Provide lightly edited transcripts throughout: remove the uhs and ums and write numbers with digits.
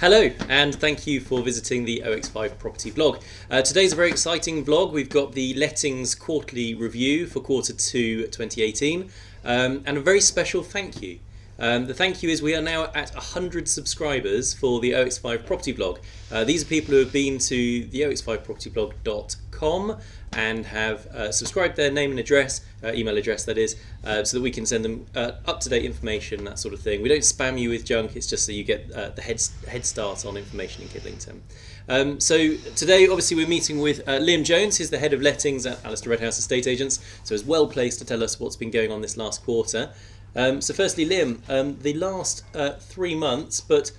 Hello, and thank you for visiting the OX5 property vlog. Today's a very exciting vlog. We've got the lettings quarterly review for Q2 2018, and a very special thank you. The thank you is we are now at 100 subscribers for the OX5 property vlog. These are people who have been to the OX5propertyvlog.com and have subscribed their name and address, email address that is, so that we can send them up-to-date information, that sort of thing. We don't spam you with junk, it's just so you get the head start on information in Kidlington. So today obviously we're meeting with Liam Jones, he's the head of lettings at Alistair Redhouse Estate Agents, so he's well placed to tell us what's been going on this last quarter. So firstly, Liam, the last 3 months, but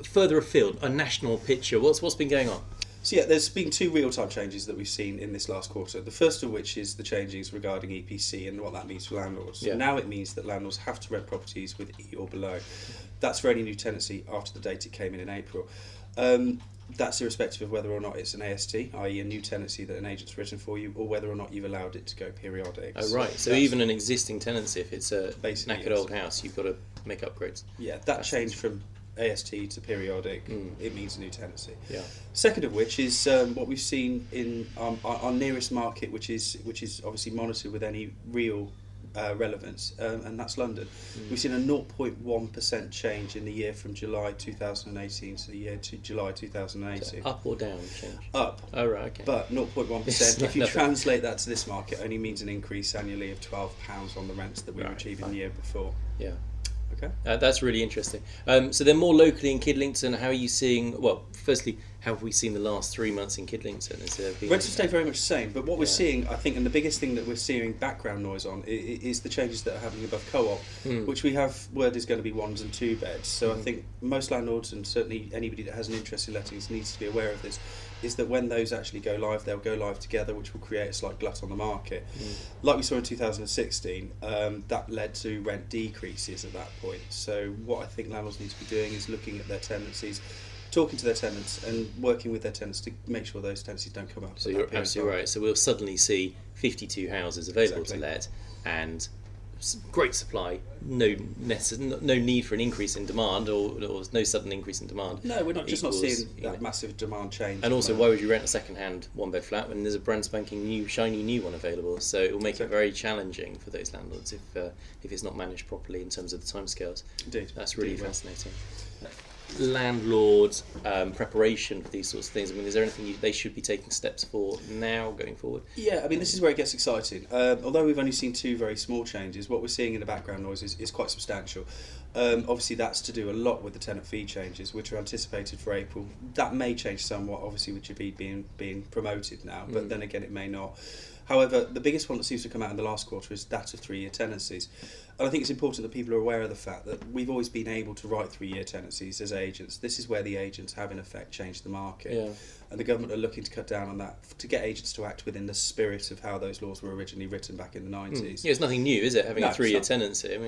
further afield, a national picture, what's been going on? So yeah, there's been two real-time changes that we've seen in this last quarter. The first of which is the changes regarding EPC and what that means for landlords. Yeah. Now it means that landlords have to rent properties with E or below. That's for any new tenancy after the date it came in April. That's irrespective of whether or not it's an AST, i.e. a new tenancy that an agent's written for you, or whether or not you've allowed it to go periodic. Oh right, so even an existing tenancy, if it's a knackered yes. old house, you've got to make upgrades. Yeah, that change from AST to periodic, it means a new tenancy. Yeah. Second of which is what we've seen in our nearest market, which is obviously monitored with any real relevance, and that's London. We've seen a 0.1% change in the year from July 2018 to the year to July 2018. So up or down change? Up. Oh right, okay. But 0.1%, if you translate that to this market, only means an increase annually of £12 on the rents that we were achieving the year before. Yeah. Okay. That's really interesting. So they're more locally in Kidlington. How are you seeing, well, firstly, how have we seen the last 3 months in Kidlington? Rents have stayed very much the same, but what we're seeing, I think, and the biggest thing that we're seeing background noise on is the changes that are happening above co-op, which we have word is going to be 1s and 2 beds. So I think most landlords, and certainly anybody that has an interest in lettings, needs to be aware of this, is that when those actually go live, they'll go live together, which will create a slight glut on the market. Like we saw in 2016, that led to rent decreases at that point. So what I think landlords need to be doing is looking at their tenancies, talking to their tenants and working with their tenants to make sure those tenancies don't come up. So you're absolutely right. So we'll suddenly see 52 houses available to let and great supply, no need for an increase in demand or no sudden increase in demand. No, we're not not seeing that massive demand change. And also, why would you rent a second-hand one-bed flat when there's a brand spanking new, shiny new one available? So it will make it very challenging for those landlords if it's not managed properly in terms of the timescales. Indeed. That's really fascinating. Landlord preparation for these sorts of things. I mean, is there anything they should be taking steps for now going forward? Yeah, I mean, this is where it gets exciting. Although we've only seen 2 very small changes, what we're seeing in the background noise is quite substantial. Obviously, that's to do a lot with the tenant fee changes, which are anticipated for April. That may change somewhat, obviously, with Jabid being promoted now, but then again, it may not. However, the biggest one that seems to come out in the last quarter is that of 3-year tenancies. And I think it's important that people are aware of the fact that we've always been able to write 3-year tenancies as agents. This is where the agents have, in effect, changed the market. Yeah. And the government are looking to cut down on that to get agents to act within the spirit of how those laws were originally written back in the 90s. Yeah, it's nothing new, is it, having a 3-year tenancy? I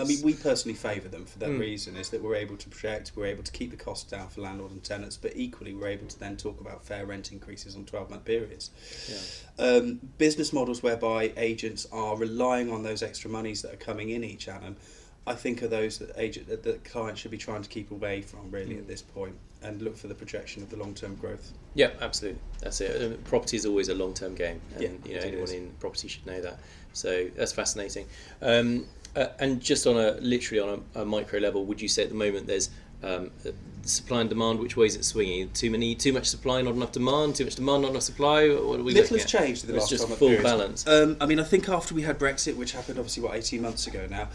mean, we personally favour them for that reason, is that we're able to project, we're able to keep the costs down for landlord and tenants, but equally we're able to then talk about fair rent increases on 12-month periods. Yeah. Business models whereby agents are relying on those extra monies that are coming in each annum, I think are those that clients should be trying to keep away from really at this point and look for the projection of the long-term growth. Yeah, absolutely. That's it. Property is always a long-term game, and anyone is. in property should know that. So that's fascinating. And just on a micro level, would you say at the moment there's supply and demand? Which way is it swinging? Too much supply, not enough demand. Too much demand, not enough supply. What are we Little has changed in the last 12 months. It's just full balance. I mean, I think after we had Brexit, which happened obviously 18 months ago now,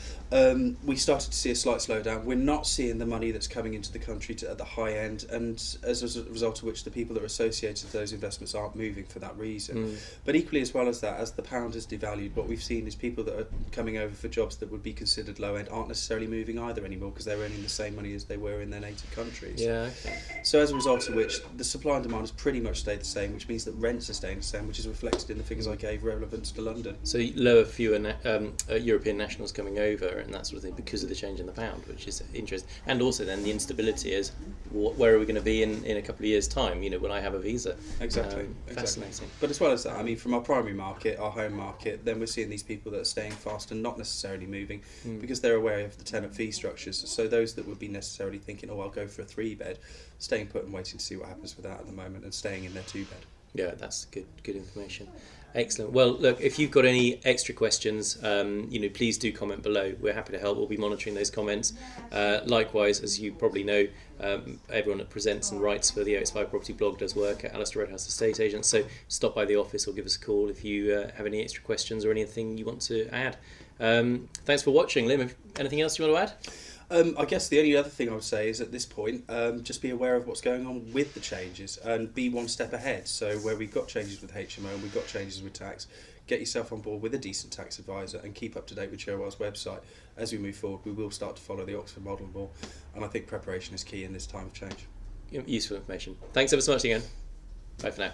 we started to see a slight slowdown. We're not seeing the money that's coming into the country at the high end, and as a result of which the people that are associated with those investments aren't moving for that reason. But equally as well as that, as the pound has devalued, what we've seen is people that are coming over for jobs that would be considered low end aren't necessarily moving either anymore, because they're earning the same money as they were in their native countries. Yeah, okay. So as a result of which, the supply and demand has pretty much stayed the same, which means that rents are staying the same, which is reflected in the figures I gave relevant to London. So fewer European nationals coming over and that sort of thing because of the change in the pound, which is interesting. And also then the instability is, where are we going to be in a couple of years' time, when I have a visa? Exactly. Fascinating. But as well as that, I mean, from our primary market, our home market, then we're seeing these people that are staying fast and not necessarily moving because they're aware of the tenant fee structures. So those that would be necessarily thinking, oh, I'll go for a 3-bed, staying put and waiting to see what happens with that at the moment, and staying in their 2-bed. Yeah, that's good information. Excellent. Well, look, if you've got any extra questions, please do comment below. We're happy to help. We'll be monitoring those comments. Likewise, as you probably know, everyone that presents and writes for the OX5 Property blog does work at Alistair Redhouse Estate Agents. So stop by the office or give us a call if you have any extra questions or anything you want to add. Thanks for watching, Lim. Anything else you want to add? I guess the only other thing I would say is at this point, just be aware of what's going on with the changes and be one step ahead. So where we've got changes with HMO and we've got changes with tax, get yourself on board with a decent tax advisor and keep up to date with Cherwell's website. As we move forward, we will start to follow the Oxford model more, and I think preparation is key in this time of change. Useful information. Thanks ever so much again. Bye for now.